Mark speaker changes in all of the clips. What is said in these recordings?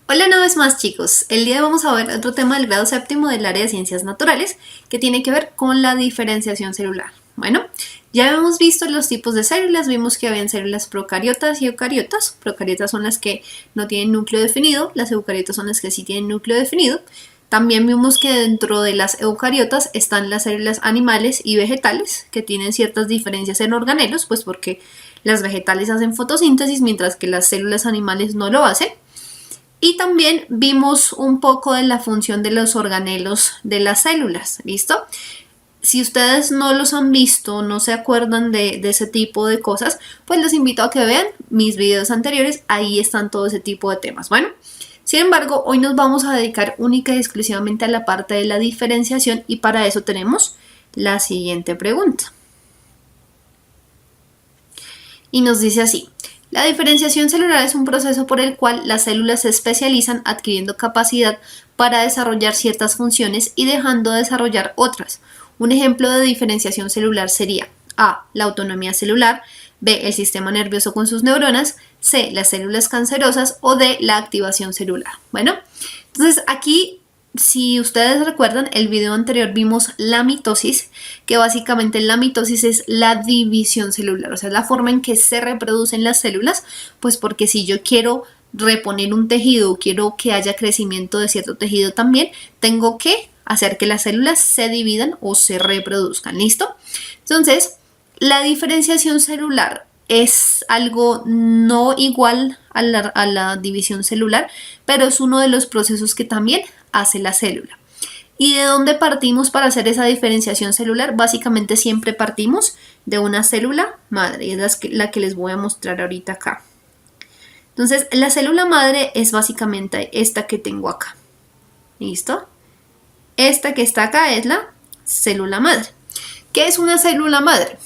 Speaker 1: Hola una vez más chicos, el día de hoy vamos a ver otro tema del grado séptimo del área de ciencias naturales que tiene que ver con la diferenciación celular. Bueno, ya hemos visto los tipos de células, vimos que habían células procariotas y eucariotas. Procariotas son las que no tienen núcleo definido, las eucariotas son las que sí tienen núcleo definido. También vimos que dentro de las eucariotas están las células animales y vegetales que tienen ciertas diferencias en organelos, pues porque las vegetales hacen fotosíntesis mientras que las células animales no lo hacen. Y también vimos un poco de la función de los organelos de las células, ¿listo? Si ustedes no los han visto, no se acuerdan de ese tipo de cosas, pues los invito a que vean mis videos anteriores, ahí están todo ese tipo de temas. Bueno, sin embargo, hoy nos vamos a dedicar única y exclusivamente a la parte de la diferenciación y para eso tenemos la siguiente pregunta. Y nos dice así: la diferenciación celular es un proceso por el cual las células se especializan adquiriendo capacidad para desarrollar ciertas funciones y dejando de desarrollar otras. Un ejemplo de diferenciación celular sería A. La autonomía celular, B. El sistema nervioso con sus neuronas, C. Las células cancerosas o D. La activación celular. Bueno, entonces aquí, si ustedes recuerdan, el video anterior vimos la mitosis, que básicamente la mitosis es la división celular, o sea, la forma en que se reproducen las células, pues porque si yo quiero reponer un tejido o quiero que haya crecimiento de cierto tejido también, tengo que hacer que las células se dividan o se reproduzcan, ¿listo? Entonces, la diferenciación celular es algo no igual a la división celular, pero es uno de los procesos que también hace la célula. ¿Y de dónde partimos para hacer esa diferenciación celular? Básicamente siempre partimos de una célula madre, y es la que les voy a mostrar ahorita acá. Entonces, la célula madre es básicamente esta que tengo acá. ¿Listo? Esta que está acá es la célula madre. ¿Qué es una célula madre?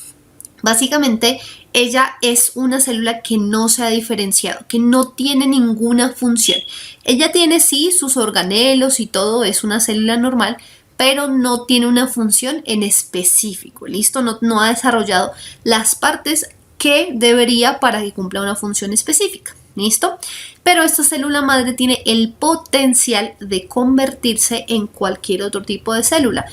Speaker 1: Básicamente, ella es una célula que no se ha diferenciado, que no tiene ninguna función. Ella tiene sí sus organelos y todo, es una célula normal, pero no tiene una función en específico, ¿listo? No ha desarrollado las partes que debería para que cumpla una función específica, ¿listo? Pero esta célula madre tiene el potencial de convertirse en cualquier otro tipo de célula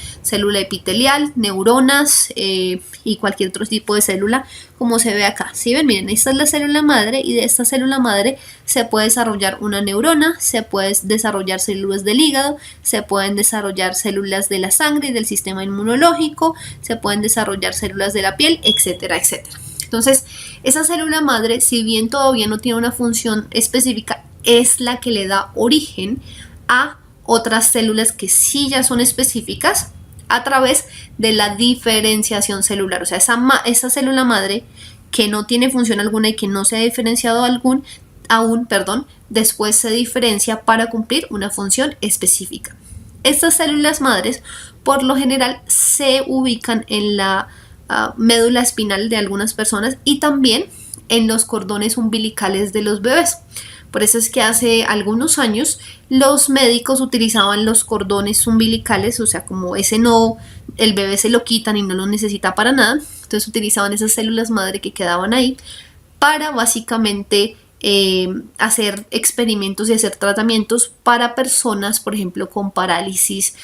Speaker 1: epitelial, neuronas y cualquier otro tipo de célula, como se ve acá. ¿Sí ven? Miren, esta es la célula madre y de esta célula madre se puede desarrollar una neurona, se pueden desarrollar células del hígado, se pueden desarrollar células de la sangre y del sistema inmunológico, se pueden desarrollar células de la piel, etcétera, etcétera. Entonces, esa célula madre, si bien todavía no tiene una función específica, es la que le da origen a otras células que sí ya son específicas a través de la diferenciación celular. O sea, esa célula madre que no tiene función alguna y que no se ha diferenciado aún, después se diferencia para cumplir una función específica. Estas células madres, por lo general, se ubican en la médula espinal de algunas personas y también en los cordones umbilicales de los bebés. Por eso es que hace algunos años los médicos utilizaban los cordones umbilicales, o sea, como ese no, el bebé se lo quitan y no lo necesita para nada, entonces utilizaban esas células madre que quedaban ahí para básicamente hacer experimentos y hacer tratamientos para personas, por ejemplo, con parálisis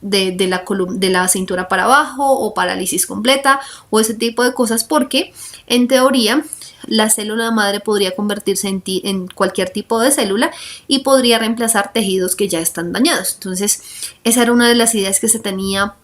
Speaker 1: de la cintura para abajo o parálisis completa o ese tipo de cosas, porque en teoría la célula madre podría convertirse en cualquier tipo de célula y podría reemplazar tejidos que ya están dañados. Entonces, esa era una de las ideas que se tenía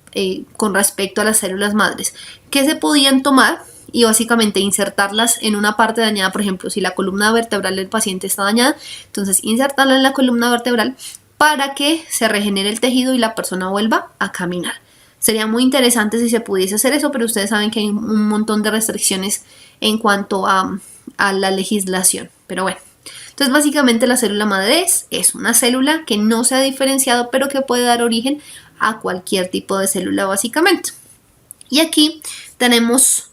Speaker 1: con respecto a las células madres, que se podían tomar y básicamente insertarlas en una parte dañada. Por ejemplo, si la columna vertebral del paciente está dañada, entonces insertarla en la columna vertebral para que se regenere el tejido y la persona vuelva a caminar. Sería muy interesante si se pudiese hacer eso, pero ustedes saben que hay un montón de restricciones en cuanto a la legislación. Pero bueno, entonces básicamente la célula madre es una célula que no se ha diferenciado, pero que puede dar origen a cualquier tipo de célula básicamente. Y aquí tenemos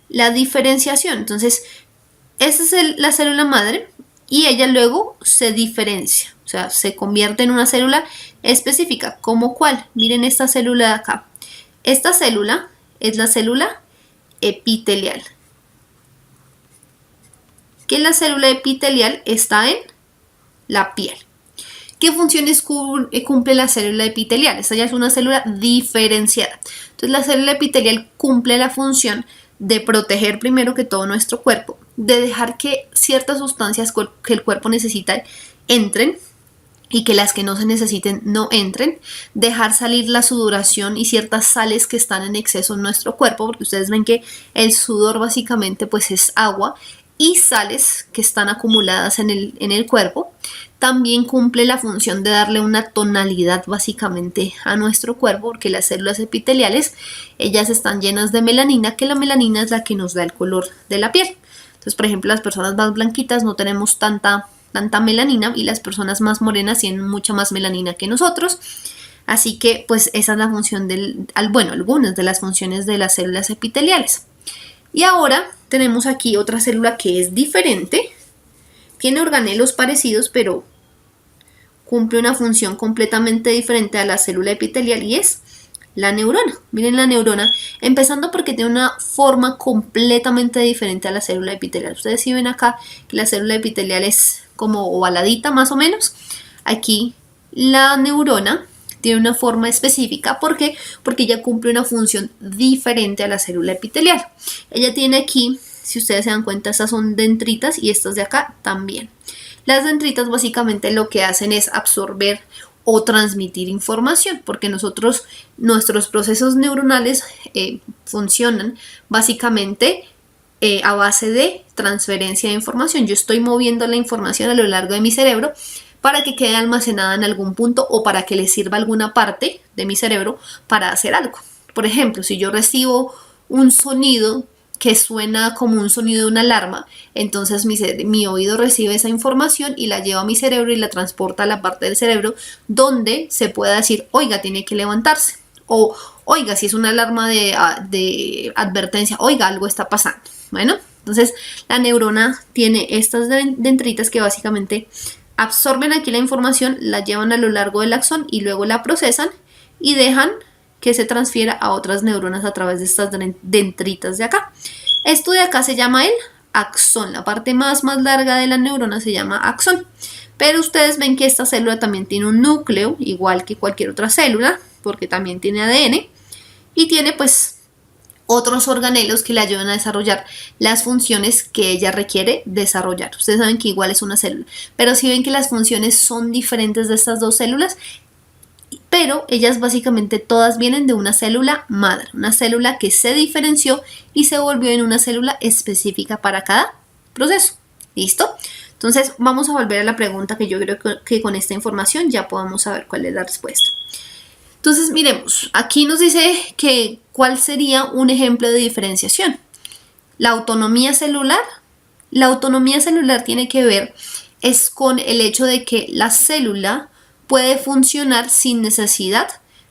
Speaker 1: la diferenciación. Entonces, esta es la célula madre y ella luego se diferencia. O sea, se convierte en una célula específica. ¿Cómo cuál? Miren esta célula de acá. Esta célula es la célula epitelial. Que la célula epitelial está en la piel. ¿Qué funciones cumple la célula epitelial? Esta ya es una célula diferenciada. Entonces la célula epitelial cumple la función de proteger primero que todo nuestro cuerpo, de dejar que ciertas sustancias que el cuerpo necesita entren y que las que no se necesiten no entren, dejar salir la sudoración y ciertas sales que están en exceso en nuestro cuerpo, porque ustedes ven que el sudor básicamente pues es agua y sales que están acumuladas en el cuerpo. También cumple la función de darle una tonalidad básicamente a nuestro cuerpo, porque las células epiteliales, ellas están llenas de melanina, que la melanina es la que nos da el color de la piel. Entonces, por ejemplo, las personas más blanquitas no tenemos tanta melanina y las personas más morenas tienen mucha más melanina que nosotros. Así que, pues, esa es la función algunas de las funciones de las células epiteliales. Y ahora tenemos aquí otra célula que es diferente. Tiene organelos parecidos, pero cumple una función completamente diferente a la célula epitelial y es la neurona. Miren la neurona, empezando porque tiene una forma completamente diferente a la célula epitelial. Ustedes sí ven acá que la célula epitelial es como ovaladita más o menos. Aquí la neurona tiene una forma específica. ¿Por qué? Porque ella cumple una función diferente a la célula epitelial. Ella tiene aquí, si ustedes se dan cuenta, estas son dendritas y estas de acá también. Las dendritas básicamente lo que hacen es absorber o transmitir información, porque nuestros procesos neuronales funcionan básicamente a base de transferencia de información. Yo estoy moviendo la información a lo largo de mi cerebro para que quede almacenada en algún punto o para que le sirva alguna parte de mi cerebro para hacer algo. Por ejemplo, si yo recibo un sonido que suena como un sonido de una alarma, entonces mi oído recibe esa información y la lleva a mi cerebro y la transporta a la parte del cerebro donde se pueda decir, oiga, tiene que levantarse, o oiga, si es una alarma de advertencia, oiga, algo está pasando. Bueno, entonces la neurona tiene estas dendritas que básicamente absorben aquí la información, la llevan a lo largo del axón y luego la procesan y dejan que se transfiera a otras neuronas a través de estas dendritas de acá. Esto de acá se llama el axón. La parte más larga de la neurona se llama axón. Pero ustedes ven que esta célula también tiene un núcleo, igual que cualquier otra célula, porque también tiene ADN y tiene pues otros organelos que le ayudan a desarrollar las funciones que ella requiere desarrollar. Ustedes saben que igual es una célula, pero si ven que las funciones son diferentes de estas dos células, pero ellas básicamente todas vienen de una célula madre, una célula que se diferenció y se volvió en una célula específica para cada proceso. ¿Listo? Entonces vamos a volver a la pregunta, que yo creo que con esta información ya podamos saber cuál es la respuesta. Entonces miremos, aquí nos dice que cuál sería un ejemplo de diferenciación. La autonomía celular. La autonomía celular tiene que ver es con el hecho de que la célula puede funcionar sin necesidad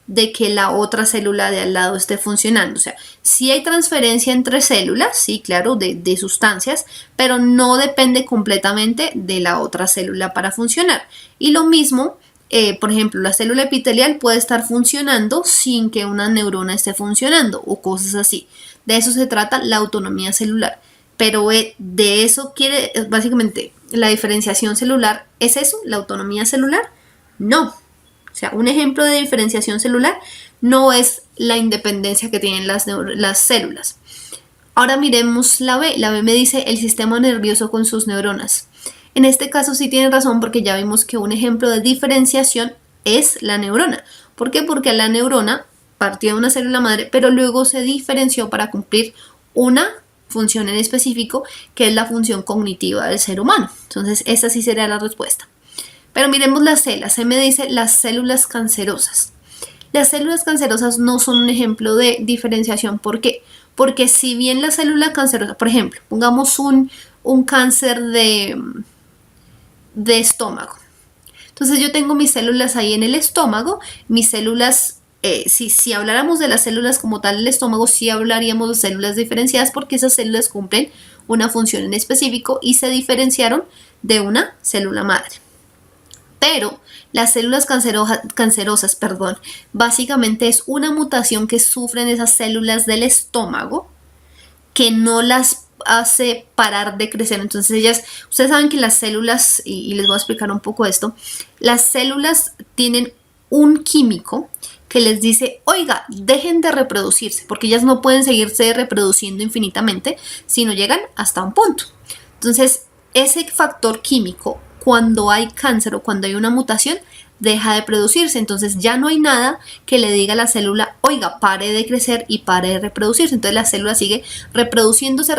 Speaker 1: de que la otra célula de al lado esté funcionando. O sea, sí hay transferencia entre células, sí, claro, de sustancias, pero no depende completamente de la otra célula para funcionar. Y lo mismo, por ejemplo, la célula epitelial puede estar funcionando sin que una neurona esté funcionando o cosas así. De eso se trata la autonomía celular. Pero de eso quiere, básicamente, la diferenciación celular, ¿es eso? ¿La autonomía celular? No. O sea, un ejemplo de diferenciación celular no es la independencia que tienen las células. Ahora miremos la B. La B me dice el sistema nervioso con sus neuronas. En este caso sí tiene razón, porque ya vimos que un ejemplo de diferenciación es la neurona. ¿Por qué? Porque la neurona partió de una célula madre, pero luego se diferenció para cumplir una función en específico, que es la función cognitiva del ser humano. Entonces esa sí sería la respuesta. Pero miremos la C. La C me dice las células cancerosas. Las células cancerosas no son un ejemplo de diferenciación. ¿Por qué? Porque si bien la célula cancerosa, por ejemplo, pongamos un cáncer de estómago. Entonces yo tengo mis células ahí en el estómago. Mis células, si habláramos de las células como tal del estómago, sí hablaríamos de células diferenciadas, porque esas células cumplen una función en específico y se diferenciaron de una célula madre. Pero las células cancerosas, básicamente es una mutación que sufren esas células del estómago, que no las hace parar de crecer. Entonces ustedes saben que las células, y les voy a explicar un poco esto, las células tienen un químico que les dice, oiga, dejen de reproducirse, porque ellas no pueden seguirse reproduciendo infinitamente si no llegan hasta un punto. Entonces, ese factor químico, cuando hay cáncer o cuando hay una mutación, deja de producirse. Entonces ya no hay nada que le diga a la célula, oiga, pare de crecer y pare de reproducirse. Entonces la célula sigue reproduciéndose,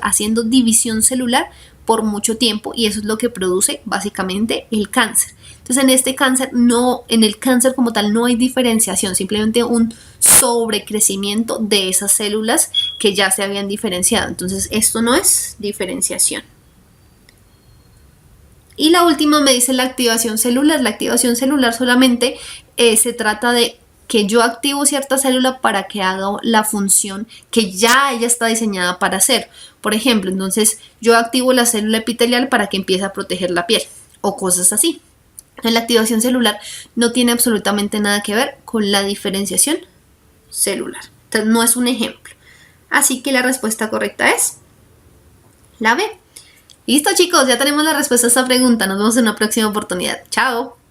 Speaker 1: haciendo división celular por mucho tiempo, y eso es lo que produce básicamente el cáncer. Entonces en el cáncer como tal no hay diferenciación, simplemente un sobrecrecimiento de esas células que ya se habían diferenciado. Entonces esto no es diferenciación. Y la última me dice la activación celular. La activación celular solamente se trata de que yo activo cierta célula para que haga la función que ya ella está diseñada para hacer. Por ejemplo, entonces yo activo la célula epitelial para que empiece a proteger la piel o cosas así. La activación celular no tiene absolutamente nada que ver con la diferenciación celular. Entonces no es un ejemplo. Así que la respuesta correcta es la B. Listo, chicos, ya tenemos la respuesta a esta pregunta. Nos vemos en una próxima oportunidad. Chao.